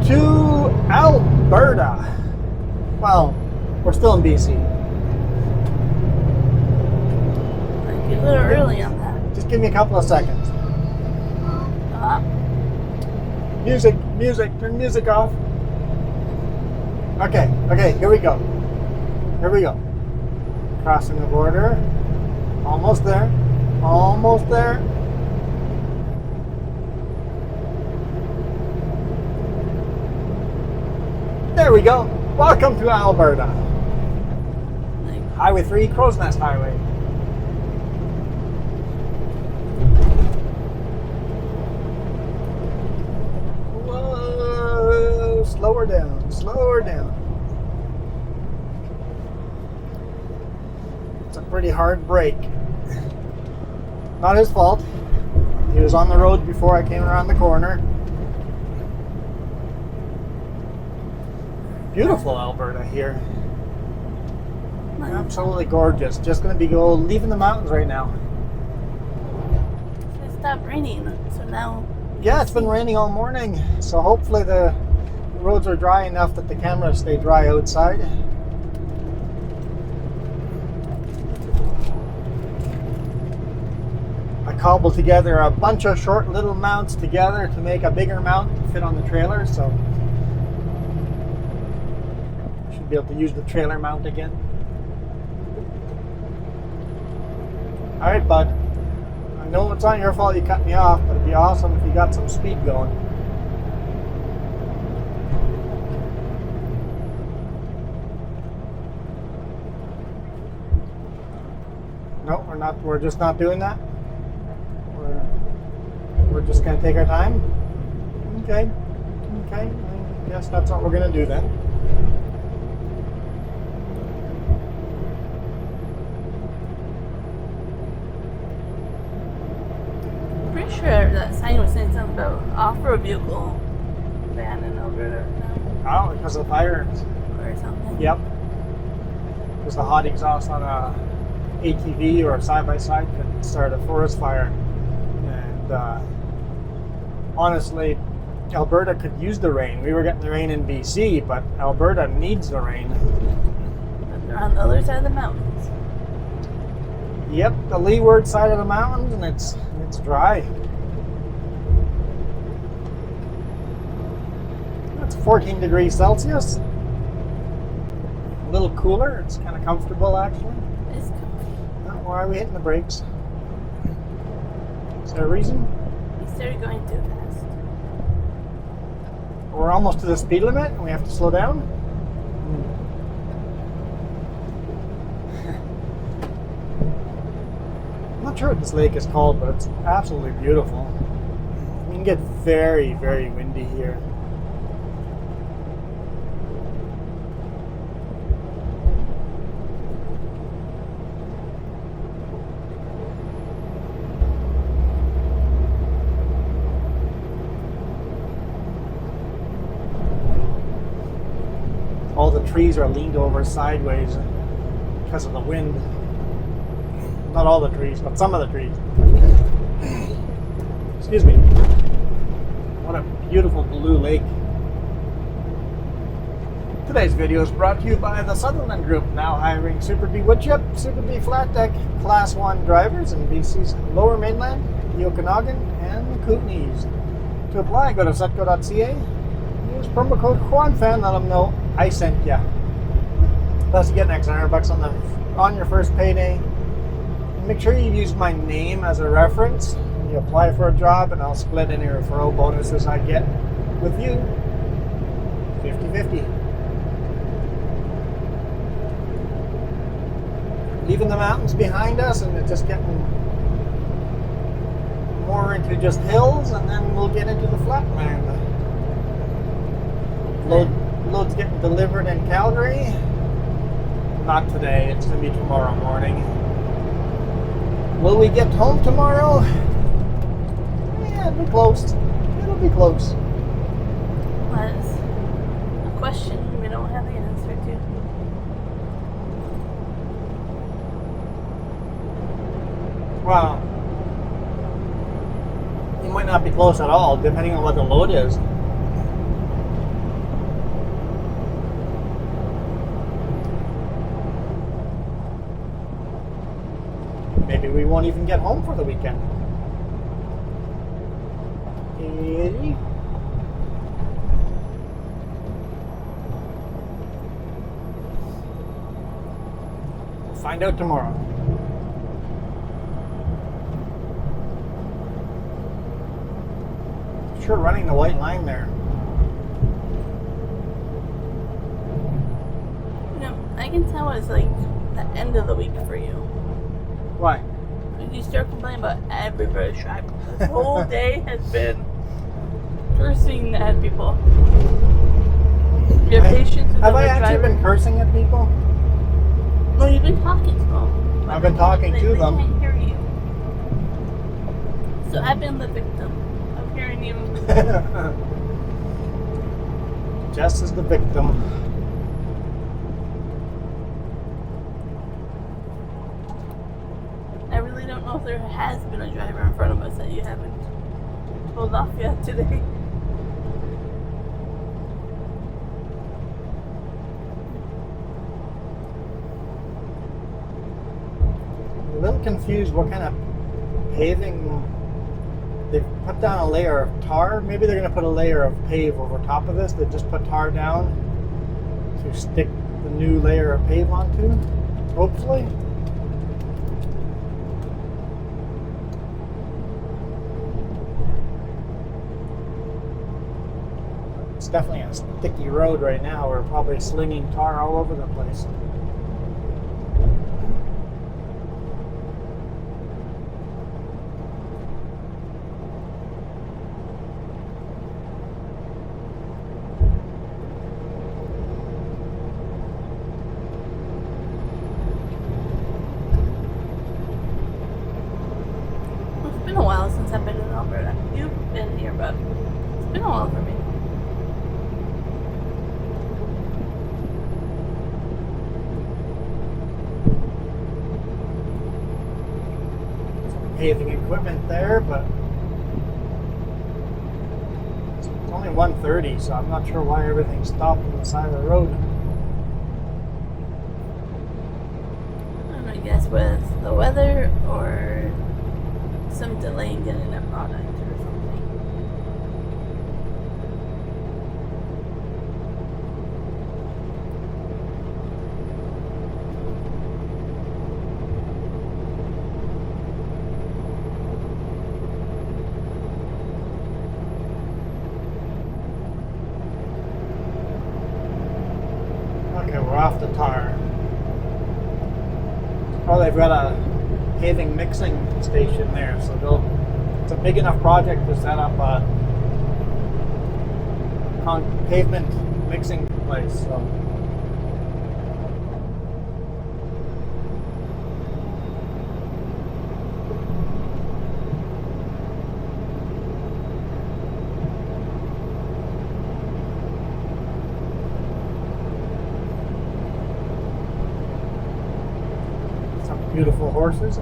to Alberta. Well, we're still in BC. Like a little early on that. Just give me a couple of seconds. Music, turn music off. Okay, here we go. Crossing the border. Almost there. There we go. Welcome to Alberta. Highway 3, Crowsnest Highway. Whoa, slower down. It's a pretty hard brake. Not his fault. He was on the road before I came around the corner. Beautiful Alberta here. Absolutely gorgeous. Just going to be leaving the mountains right now. So it stopped raining, so now... Yeah, it's been raining all morning. So hopefully the roads are dry enough that the cameras stay dry outside. I cobbled together a bunch of short little mounts together to make a bigger mount to fit on the trailer, so I should be able to use the trailer mount again. Alright, bud. I know it's not your fault you cut me off, but it'd be awesome if you got some speed going. No, we're just not doing that. We're just going to take our time. Okay. I guess that's what we're going to do then. Pretty sure that sign was saying something about off-road vehicle ban in Alberta now. Oh, because of the fires. Or something. Yep. Because the hot exhaust on a ATV or a side-by-side could start a forest fire. And honestly, Alberta could use the rain. We were getting the rain in BC, but Alberta needs the rain. But they're on the other side of the mountains. Yep, the leeward side of the mountains, and it's dry. It's 14 degrees Celsius. A little cooler. It's kind of comfortable, actually. It's comfy. Why are we hitting the brakes? Is there a reason? We started going too fast. We're almost to the speed limit and we have to slow down? I'm not sure what this lake is called, but it's absolutely beautiful. You can get very, very windy here. All the trees are leaned over sideways because of the wind. Not all the trees, but some of the trees. Excuse me. What a beautiful blue lake. Today's video is brought to you by the Sutherland Group, now hiring Super B woodchip, Super B flat deck, Class 1 drivers in BC's Lower Mainland, the Okanagan, and the Kootenays. To apply, go to setco.ca. Use promo code QuanFan, let them know I sent ya. Plus you get an extra $100 on your first payday. Make sure you use my name as a reference when you apply for a job, and I'll split any referral bonuses I get with you 50-50. Leaving the mountains behind us, and it's just getting more into just hills, and then we'll get into the flatland. Load's getting delivered in Calgary. Not today, it's going to be tomorrow morning. Will we get home tomorrow? Yeah, it'll be close. It'll be close. Was a question we don't have the answer to. Well, you might not be close at all, depending on what the load is. Maybe we won't even get home for the weekend. 80. We'll find out tomorrow. Sure running the white line there. I can tell it's like the end of the week for you. Why? You start complaining about every British driver. This whole day has been cursing at people. Your patience is Have I actually been cursing at people? No, you've been talking to them. I've been talking to them. They can't hear you. So I've been the victim of hearing you. Jess is the victim. I really don't know if there has been a driver in front of us that you haven't pulled off yet today. I'm a little confused what kind of paving. They've put down a layer of tar. Maybe they're going to put a layer of pave over top of this. They just put tar down to stick the new layer of pave onto, hopefully. It's definitely a sticky road right now. We're probably slinging tar all over the place. It's been a while since I've been in Alberta. You've been here, but it's been a while for me. Paving equipment there, but it's only 1:30, so I'm not sure why everything's stopped on the side of the road. And I guess with the weather or some delay in getting a product or something. Okay, we're off the tar. Oh, they've got a paving mixing station there, so it's a big enough project to set up a pavement mixing place. So. Beautiful horses. I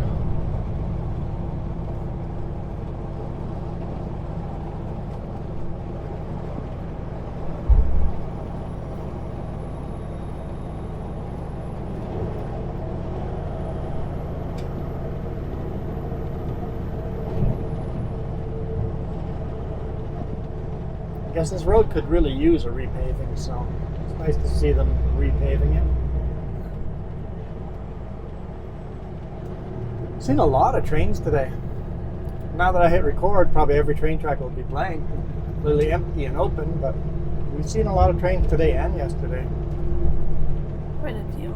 guess this road could really use a repaving, so it's nice to see them repaving it. Seen a lot of trains today. Now that I hit record, probably every train track will be blank, completely empty and open, but we've seen a lot of trains today and yesterday. Quite a few.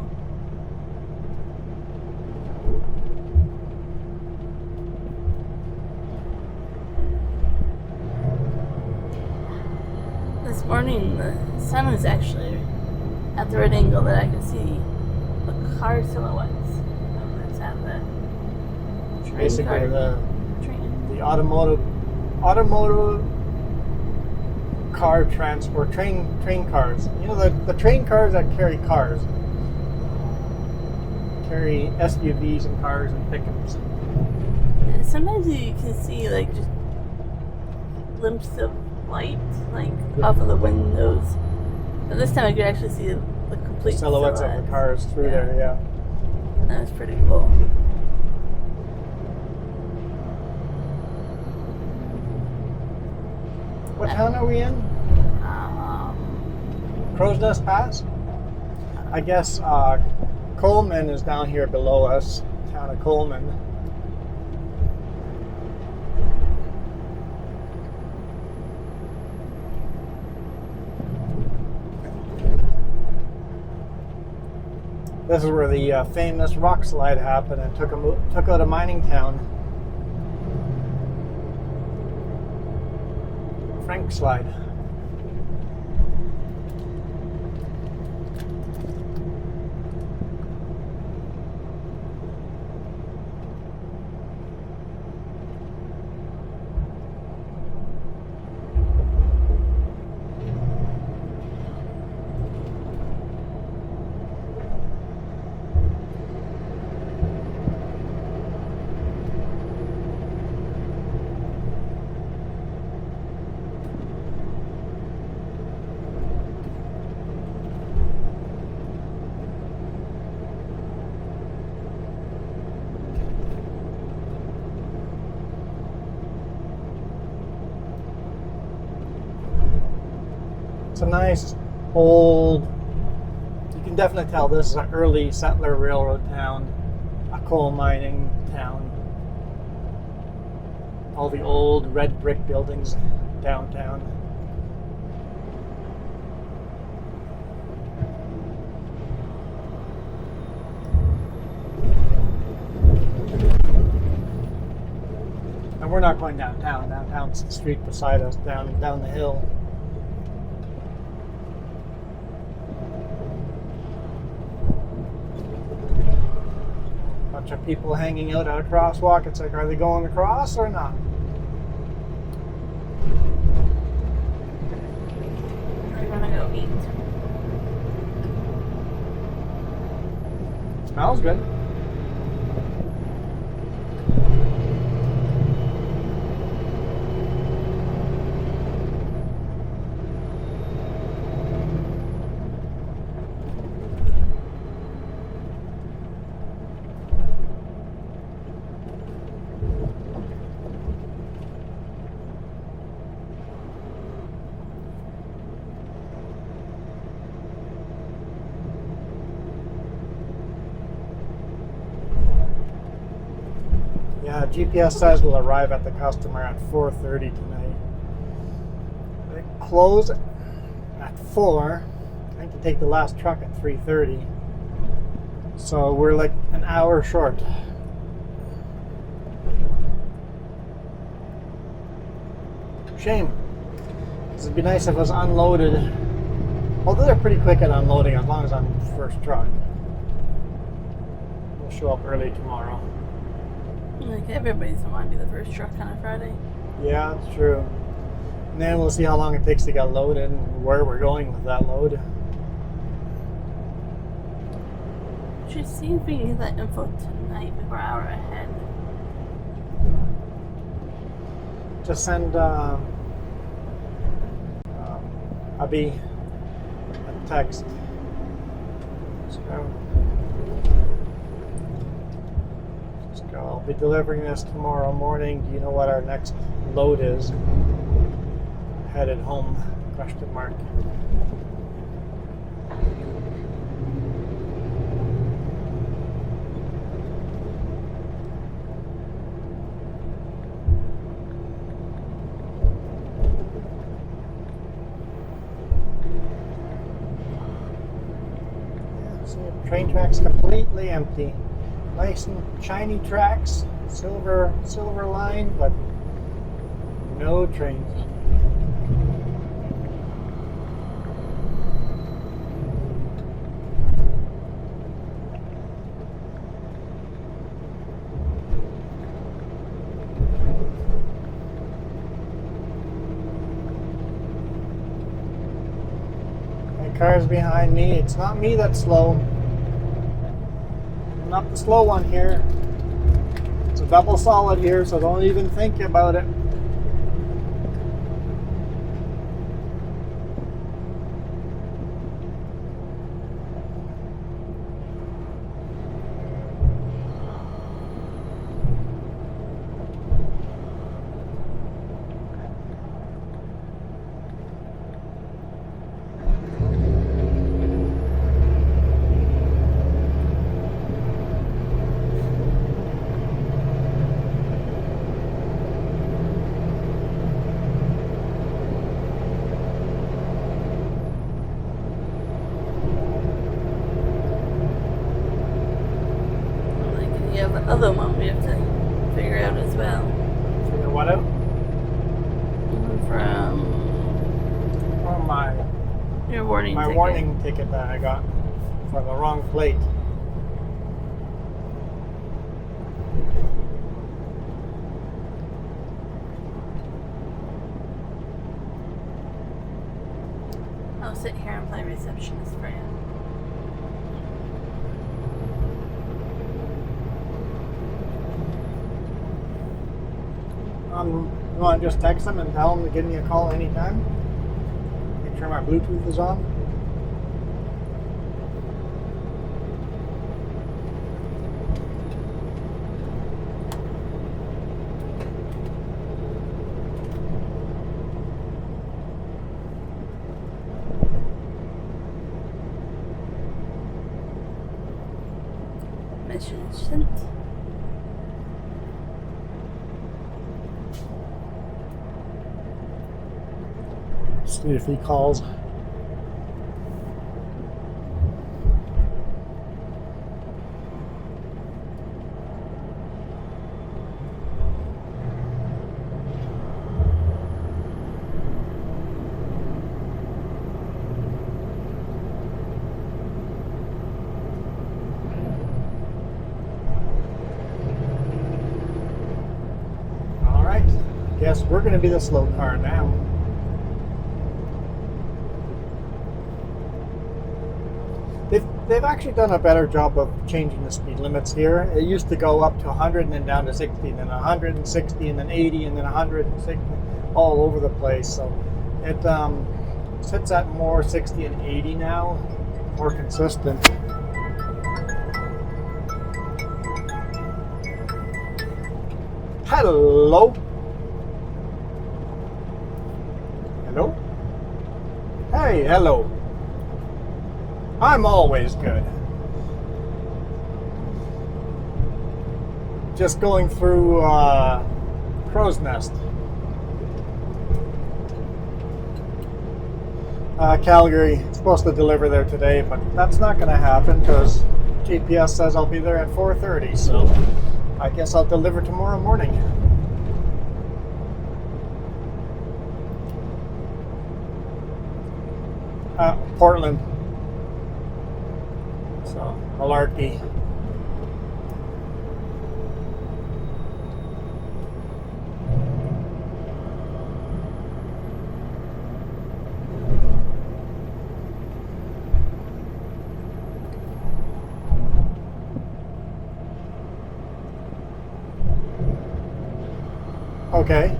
This morning the sun was actually at the right angle that I could see the car silhouettes that's at the train Basically car. the automotive car transport, train cars. You know, the train cars that carry cars. Carry SUVs and cars and pickups. And sometimes you can see like just glimpses of light like off of the windows. And this time I could actually see the complete Silhouettes of the cars through there, yeah. That was pretty cool. What town are we in? Crowsnest Pass? I guess Coleman is down here below us. Town of Coleman. This is where the famous rock slide happened and took out a mining town. Frank slide. It's a nice old, you can definitely tell this is an early settler railroad town, a coal mining town. All the old red brick buildings downtown. And we're not going downtown. Downtown's the street beside us, down the hill. Bunch of people hanging out at a crosswalk. It's like, are they going across or not? We're gonna go eat. Smells good. Yeah, GPS says we'll arrive at the customer at 4:30 tonight. They close at 4. I think to take the last truck at 3:30. So we're like an hour short. Shame. 'Cause it'd be nice if it was unloaded. Although they're pretty quick at unloading as long as I'm the first truck. We'll show up early tomorrow. Like everybody doesn't want to be the first truck on a Friday. Yeah, that's true. And then we'll see how long it takes to get loaded and where we're going with that load. Should see if we can get that info tonight before our hour ahead. Just send Abby a text. So, I'll be delivering this tomorrow morning. Do you know what our next load is? Headed home? Question mark. Yeah, so train track's completely empty. Nice and shiny tracks, silver line, but no trains. And cars behind me. It's not me that's slow. I'm not the slow one here. It's a double solid here, so don't even think about it. the other one we have to figure out as well. Figure what out? From Oh, my your warning ticket. warning ticket that I got for the wrong plate. I'll sit here and play receptionist for you. You want to just text them and tell them to give me a call anytime? Make sure my Bluetooth is on. Mission sent. See if he calls. All right. Guess we're going to be the slow car now. They've actually done a better job of changing the speed limits here. It used to go up to 100 and then down to 60, and then 160 and then 80 and then 160, all over the place. So it sits at more 60 and 80 now, more consistent. Hello? Hello? Hey, hello. I'm always good. Just going through Crowsnest. Calgary. It's supposed to deliver there today, but that's not going to happen because GPS says I'll be there at 4:30, so I guess I'll deliver tomorrow morning. Portland. So, malarkey. Okay.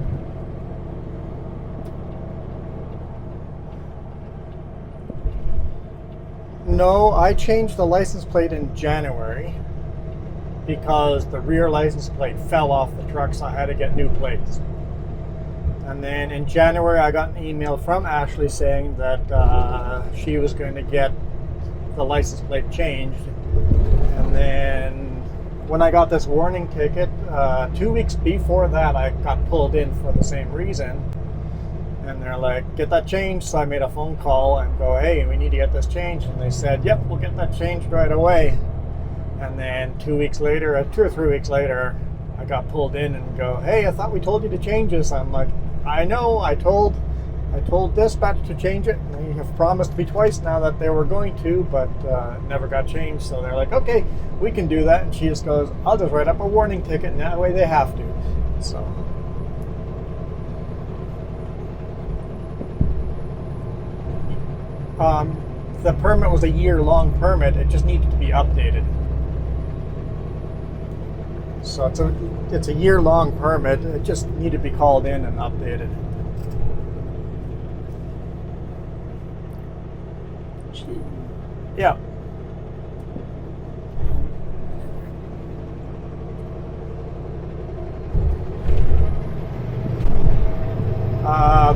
No, I changed the license plate in January because the rear license plate fell off the truck, so I had to get new plates. And then in January, I got an email from Ashley saying that she was going to get the license plate changed. And then when I got this warning ticket, 2 weeks before that, I got pulled in for the same reason. And they're like, get that changed. So I made a phone call and go, hey, we need to get this changed. And they said, yep, we'll get that changed right away. And then 2 weeks later, 2 or 3 weeks later, I got pulled in and go, hey, I thought we told you to change this. I'm like, I know, I told dispatch to change it. And they have promised me twice now that they were going to, but it never got changed. So they're like, okay, we can do that. And she just goes, I'll just write up a warning ticket, and that way they have to. So. The permit was a year-long permit. It just needed to be updated. So it's a year-long permit. It just needed to be called in and updated. Yeah.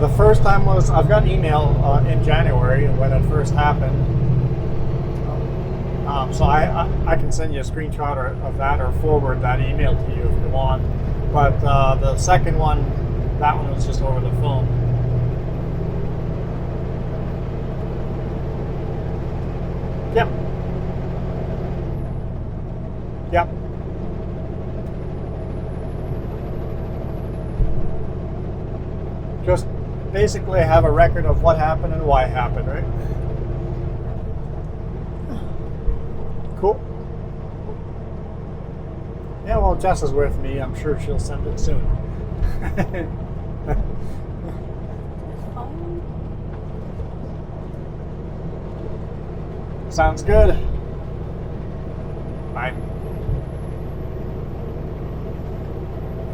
The first time was, I've got an email in January when it first happened. So I can send you a screenshot of that or forward that email to you if you want. But the second one, that one was just over the phone. Yep. Yep. Just basically have a record of what happened and why it happened, right? Cool. Yeah, well, Jess is with me. I'm sure she'll send it soon. Sounds good. Bye.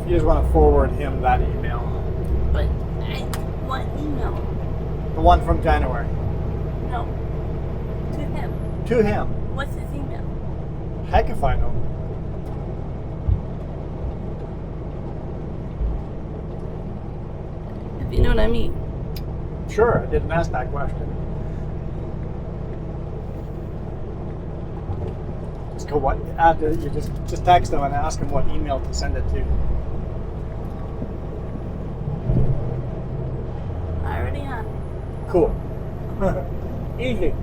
If you just want to forward him that email. But what email? The one from January. No. To him. To him. What's his email? Heck if I know. If you know what I mean. Sure, I didn't ask that question. Just go what? You just text him and ask him what email to send it to. Already on. Cool. Easy.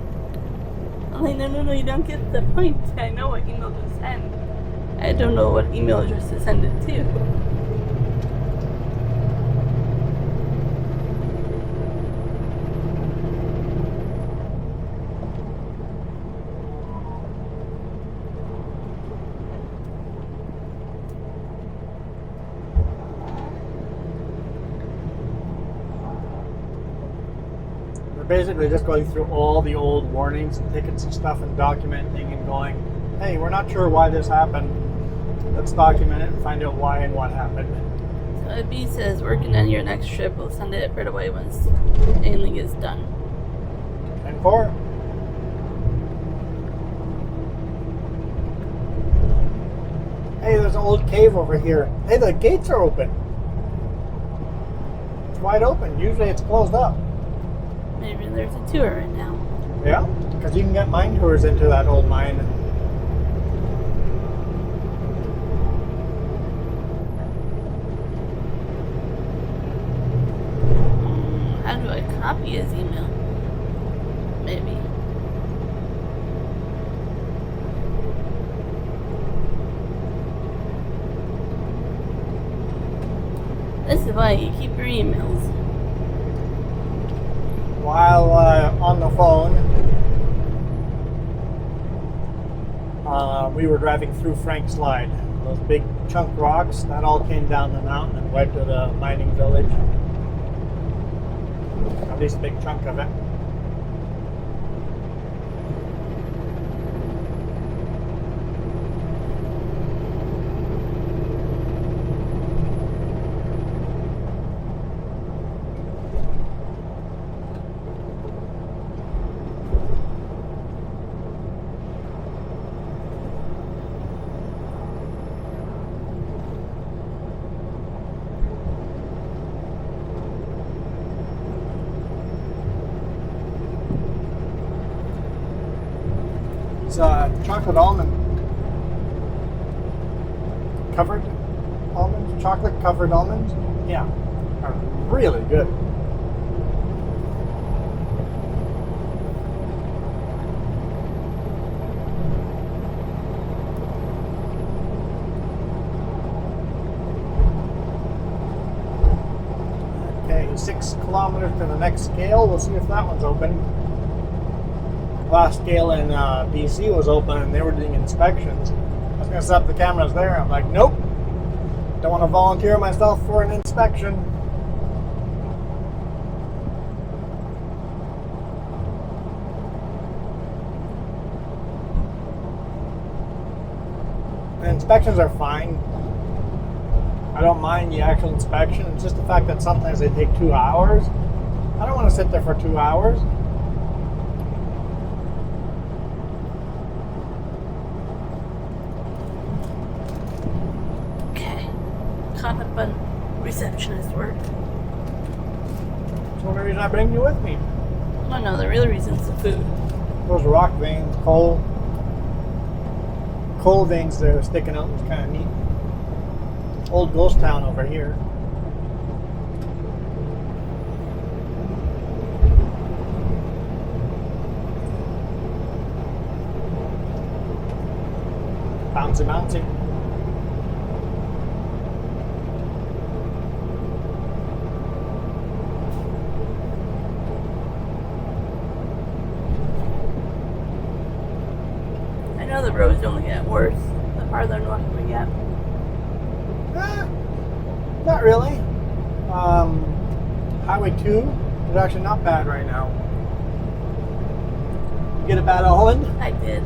I'm like, no, you don't get the point. I know what email to send. I don't know what email address to send it to. Basically just going through all the old warnings and tickets and stuff and documenting and going, hey, we're not sure why this happened. Let's document it and find out why and what happened. So B says, working on your next trip, we'll send it right away once anything is done. 10-4. Hey, there's an old cave over here. Hey, the gates are open. It's wide open. Usually it's closed up. Maybe there's a tour right now. Yeah, because you can get mine tours into that old mine. How do I copy his email? Maybe. This is why you keep your emails. While on the phone, we were driving through Frank Slide. Those big chunk rocks, that all came down the mountain and wiped out a mining village. At least a big chunk of it. Chocolate almond covered almonds, chocolate covered almonds, yeah, are really good. Okay, 6 kilometers to the next scale. We'll see if that one's open. Last scale in BC was open and they were doing inspections. I was going to set up the cameras there. I'm like, nope. Don't want to volunteer myself for an inspection. The inspections are fine. I don't mind the actual inspection. It's just the fact that sometimes they take 2 hours. I don't want to sit there for 2 hours. Caught up on receptionist work. That's the only reason I bring you with me. Oh no, the real reason is the food. Those rock veins, coal veins there sticking out was kind of neat. Old ghost town over here. Bouncy, bouncy. I know the roads only get worse the farther north we get. Not really. Highway 2 is actually not bad right now. You get a bad Holland? I did.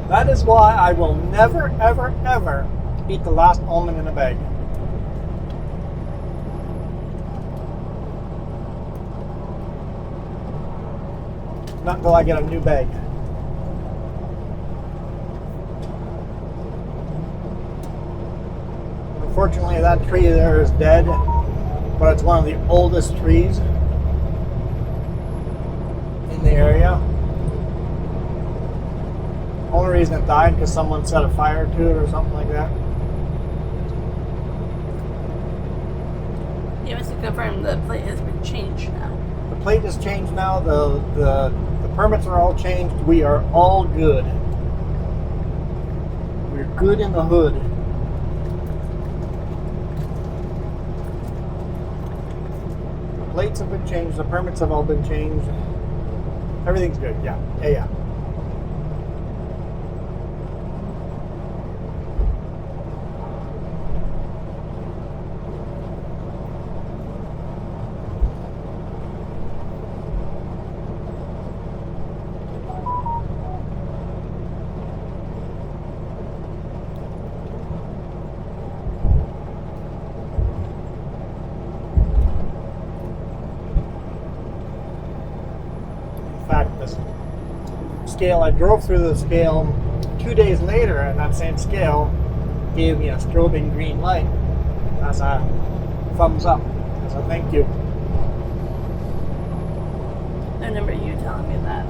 That is why I will never, ever, ever eat the last almond in a bag. Not until I get a new bag. Unfortunately, that tree there is dead, but it's one of the oldest trees in the area. Only reason it died because someone set a fire to it or something like that. You must have confirmed the plate has been changed now. The plate is changed now. The permits are all changed. We are all good. We're good in the hood. The plates have been changed. The permits have all been changed. Everything's good. Yeah. Yeah. I drove through the scale 2 days later, and that same scale gave me a strobing green light as a thumbs up, as a thank you. I remember you telling me that.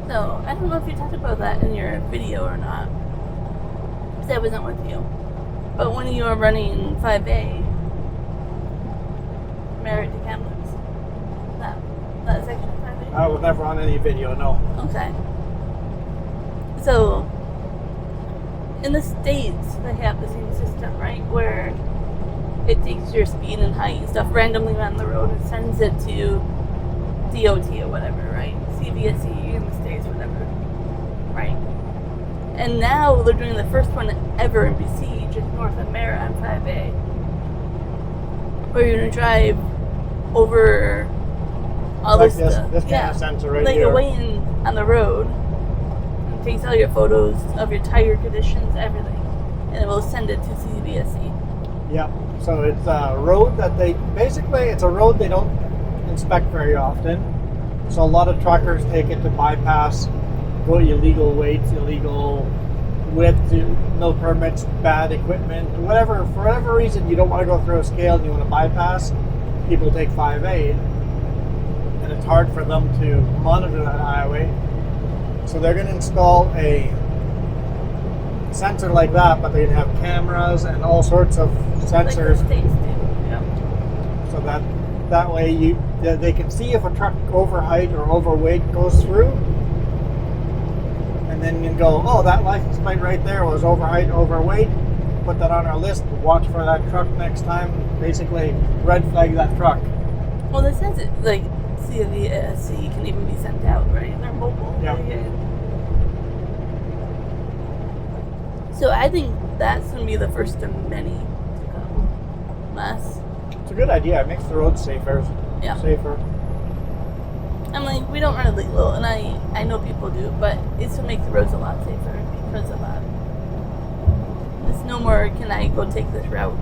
So, I don't know if you talked about that in your video or not, because I wasn't with you. But when you were running 5A, Merritt to Kamloops, that section of 5A? I was never on any video, no. Okay. So, in the States, they have the same system, right? Where it takes your speed and height and stuff randomly on the road and sends it to DOT or whatever, right? CVSE in the States, whatever. Right? And now they're doing the first one ever in BC, just north of Merritt on 5A. Where you're going to drive over all like this stuff. This kind of sensor right like here. Like away on the road. It takes all your photos of your tire conditions, everything. And it will send it to CVSE. Yep. So it's a road that it's a road they don't inspect very often. So a lot of truckers take it to bypass, go illegal weights, illegal width, no permits, bad equipment, whatever. For whatever reason, you don't want to go through a scale and you want to bypass, people take 5A. And it's hard for them to monitor that highway. So they're going to install a sensor like that, but they're going to have cameras and all sorts of sensors. Like the States do. Yeah. So that way they can see if a truck over height or overweight goes through. And then you can go, oh, that license plate right there was over height, overweight. Put that on our list. Watch for that truck next time. Basically, red flag that truck. Well, this says it, like, CVSE can even be sent out, right? They're mobile. Yeah. So I think that's going to be the first of many to come. It's a good idea. It makes the roads safer. Yeah. Safer. I'm like, we don't run illegal, and I know people do, but it's to make the roads a lot safer because of that. It's no more, can I go take this route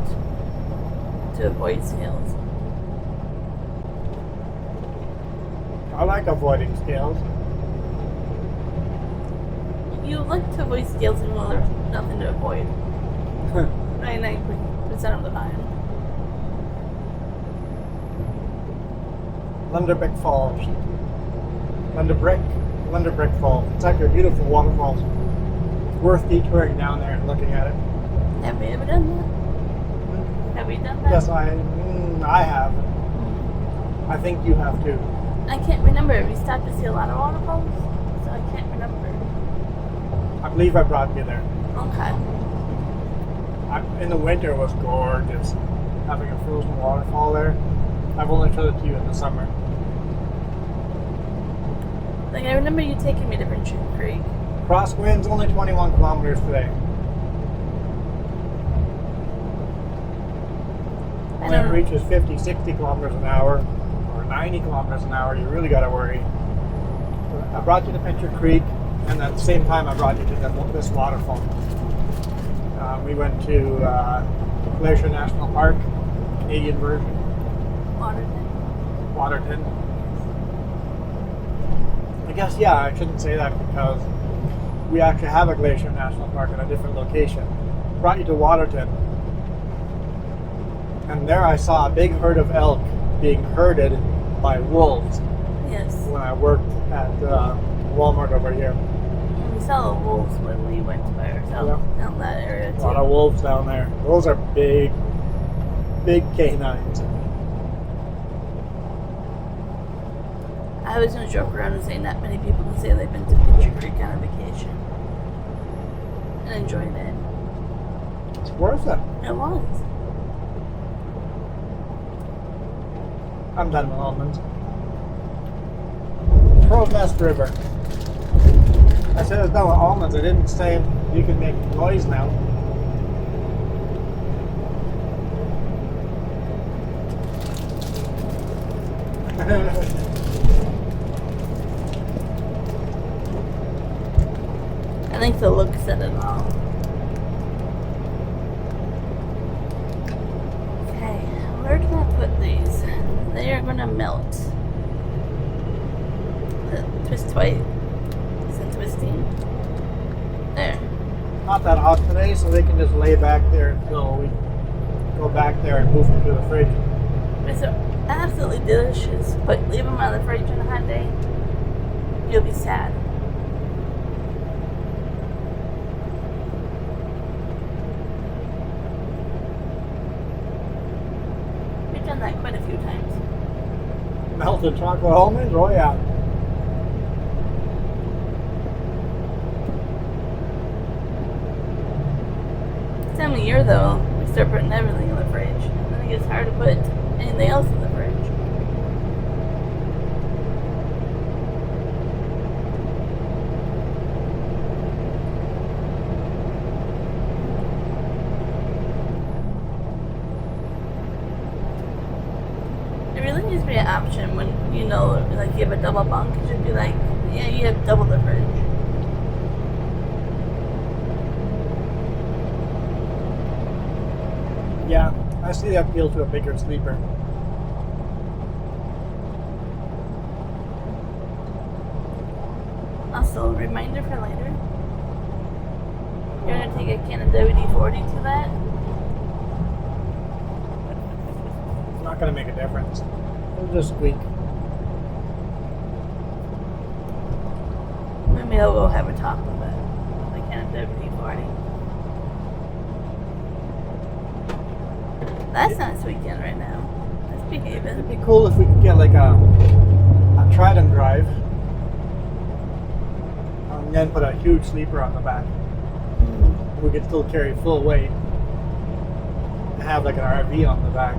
to avoid scales? I like avoiding scales. You like to avoid scales even though there's nothing to avoid. 99% of the time. Lunderbeck Falls. Lunderbeck Falls. It's actually a beautiful waterfall. It's worth detouring down there and looking at it. Have we ever done that? Have we done that? Yes, I have. I think you have too. I can't remember. We stopped to see a lot of waterfalls, so I can't remember. I believe I brought you there. Okay. In the winter it was gorgeous. Having a frozen waterfall there. I've only showed it to you in the summer. Like, I remember you taking me to Venture Creek. Crosswind's only 21 kilometers today. When it reaches 50, 60 kilometers an hour, or 90 kilometers an hour, you really got to worry. I brought you to Venture Creek, and at the same time I brought you to this waterfall. We went to Glacier National Park, Canadian version. Waterton. I guess, yeah, I shouldn't say that because we actually have a Glacier National Park in a different location. Brought you to Waterton. And there I saw a big herd of elk being herded by wolves. Yes. When I worked at Walmart over here. We saw the wolves when we went by ourselves down that area too. A lot of wolves down there. Those are big canines. I was going to joke around and say not many people can say they've been to Venture Creek on a vacation and enjoyed it. It's worth it. It was. I'm done with almonds. Crowsnest River. I said I was done with almonds. I didn't say you can make noise now. I think the look said it all. Okay, where can I put these? They are gonna melt. Twist twice. Isn't twisting. There. Not that hot today, so they can just lay back there until we go back there and move them to the fridge. These are absolutely delicious, but leave them on the fridge on a hot day, you'll be sad. We've done that quite a few times. Melted chocolate almonds? Oh yeah. This time of year though, we start putting everything in the fridge. And then it gets hard to put anything else in the fridge. It really needs to be an option when you know, like you have a double bunk. It should be like, yeah, you have double the fridge. Yeah, I see the appeal to a bigger sleeper. Also, a reminder for later. You're gonna take a can of WD-40 to that. It's not going to make a difference. It'll just squeak. Maybe I'll go have a talk with it. A can of WD-40. That's not squeaking right now. That's behaving. It'd be cool if we could get like a Trident drive and then put a huge sleeper on the back. We could still carry full weight and have like an RV on the back.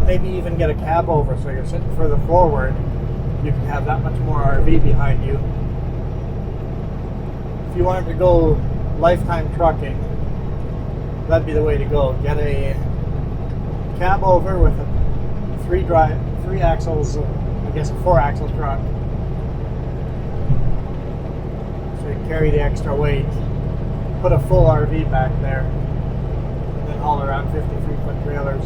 Maybe even get a cab over so you're sitting further forward. You can have that much more RV behind you. If you wanted to go lifetime trucking, that'd be the way to go. Get a cab over with a three axles, I guess a 4-axle truck. So you can carry the extra weight. Put a full RV back there, and then haul around 53-foot trailers.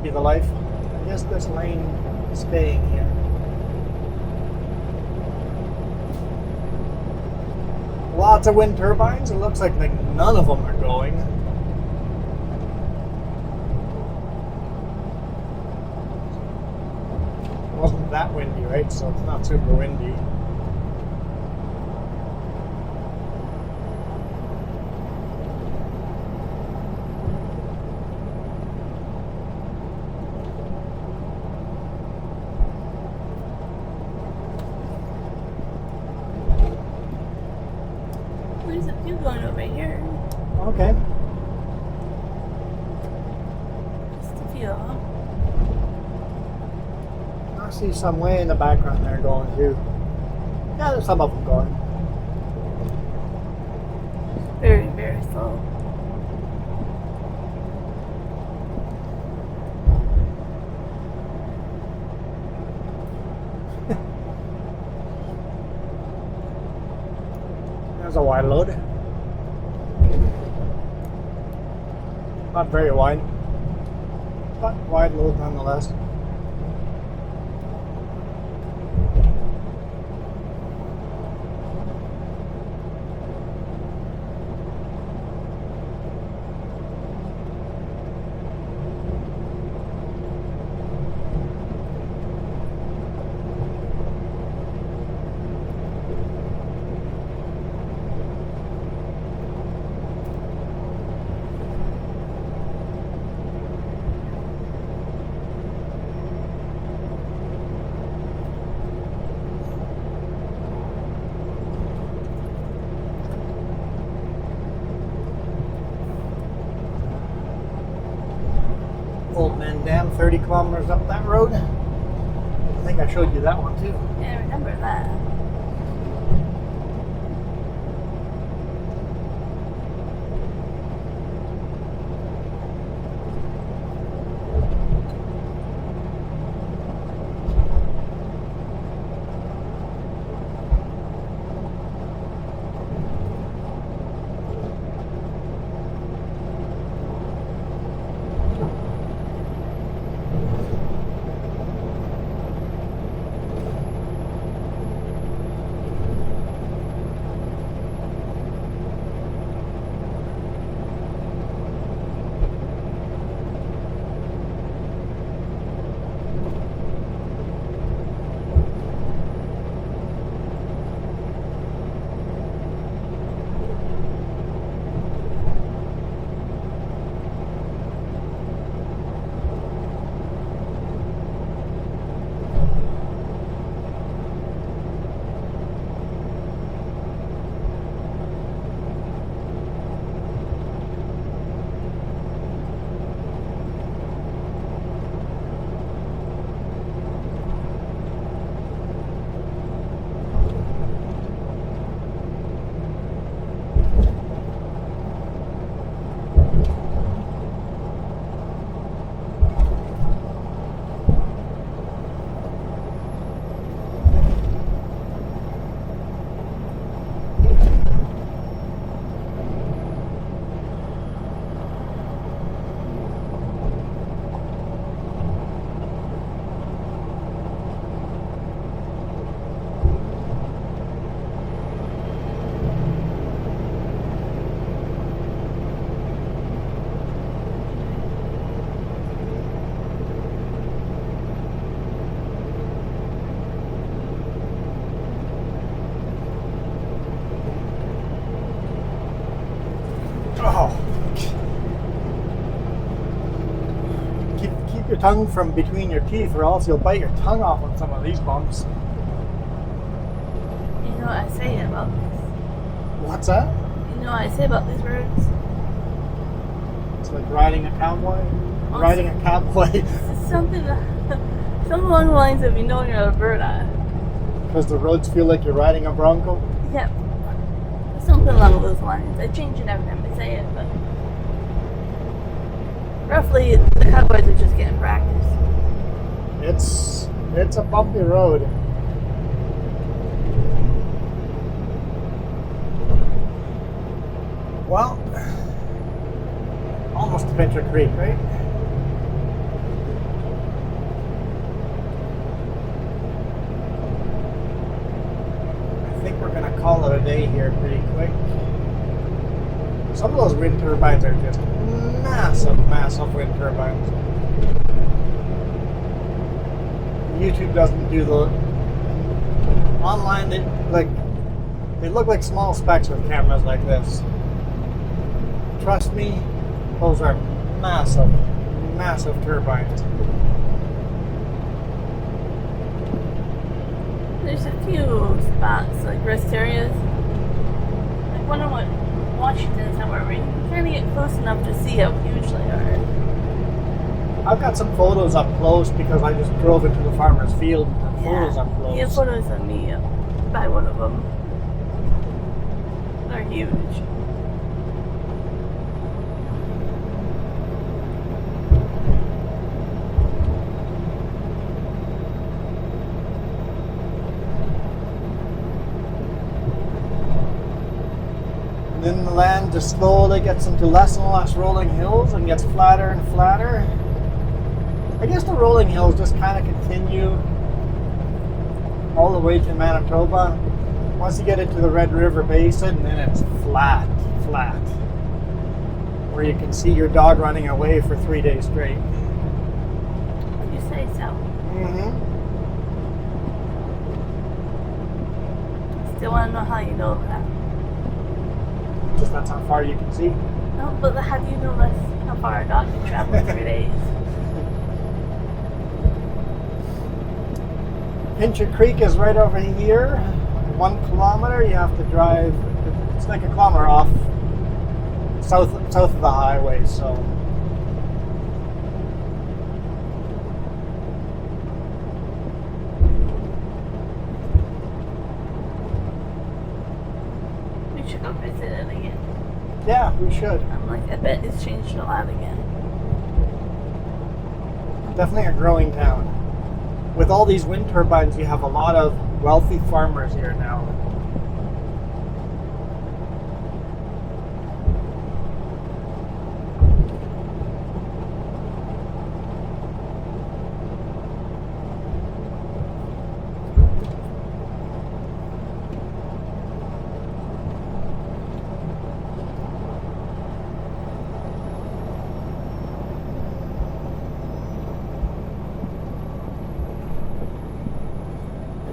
Be the life. I guess this lane is staying here. Lots of wind turbines. It looks like none of them are going. It wasn't that windy, right? So it's not super windy. There's a few going over here. Okay. Just a few of them. I see some way in the background there going too. Yeah, there's some of them going. Very, very slow. There's a wide load. Not very wide, but wide load nonetheless. Old Man Dam, 30 kilometers up that road. I think I showed you that one too. Yeah, I remember that. Keep your tongue from between your teeth, or else you'll bite your tongue off on some of these bumps. You know what I say about this? What's that? You know what I say about these roads? It's like riding a cowboy. Riding a cowboy. It's something along the lines of, you know, you're in Alberta. Because the roads feel like you're riding a Bronco. Yep. Something along those lines. I change it every time I say it, but roughly the cowboys are just getting practice. It's a bumpy road. Well, almost to Venture Creek, right? I think we're going to call it a a day here pretty quick. Some of those wind turbines are just massive wind turbines. YouTube doesn't do the online. They look like small specks with cameras like this. Trust me, those are massive turbines. There's a few spots, like rest areas. Like one of what Washington is somewhere where you can kind of get close enough to see how huge they are. I've got some photos up close because I just drove into the farmer's field and took photos up close. He has photos of me by one of them. They're huge. And then the land just slowly gets into less and less rolling hills and gets flatter and flatter. I guess the rolling hills just kind of continue all the way to Manitoba. Once you get into the Red River Basin, then it's flat. Where you can see your dog running away for 3 days straight. You say so. Mm-hmm. Still want to know how you know that. Just that's how far you can see. No, but how do you know that's how far a dog can travel in 3 days? Pincher Creek is right over here. 1 kilometer, you have to drive. It's like a kilometer off south of the highway. So We should go visit it again. yeah, we should. I'm like, I bet it's changed a lot again. Definitely a growing town. With all these wind turbines, you have a lot of wealthy farmers here now.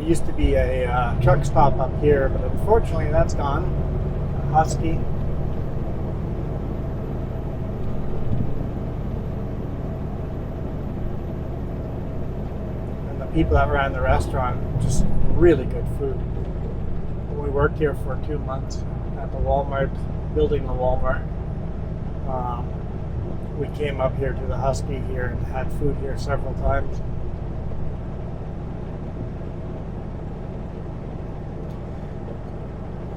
Used to be a truck stop up here, but unfortunately that's gone. Husky. And the people that ran the restaurant, just really good food. We worked here for 2 months at the Walmart, building the Walmart. We came up here to the Husky here and had food here several times.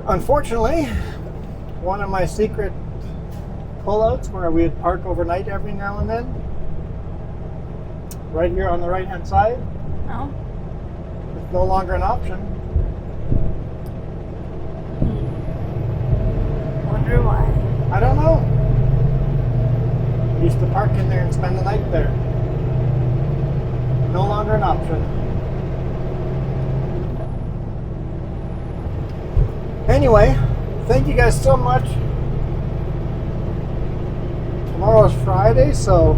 Unfortunately, one of my secret pullouts where we would park overnight every now and then, right here on the right hand side, No? it's no longer an option. Wonder why. I don't know. We used to park in there and spend the night there. No longer an option. Anyway, thank you guys so much. Tomorrow's Friday, so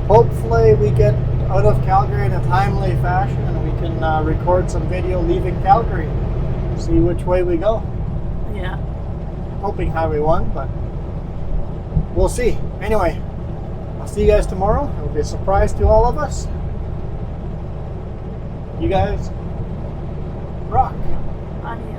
hopefully we get out of Calgary in a timely fashion and we can record some video leaving Calgary. See which way we go. Yeah. Hoping Highway 1, but we'll see. Anyway, I'll see you guys tomorrow. It'll be a surprise to all of us. You guys rock. Adios.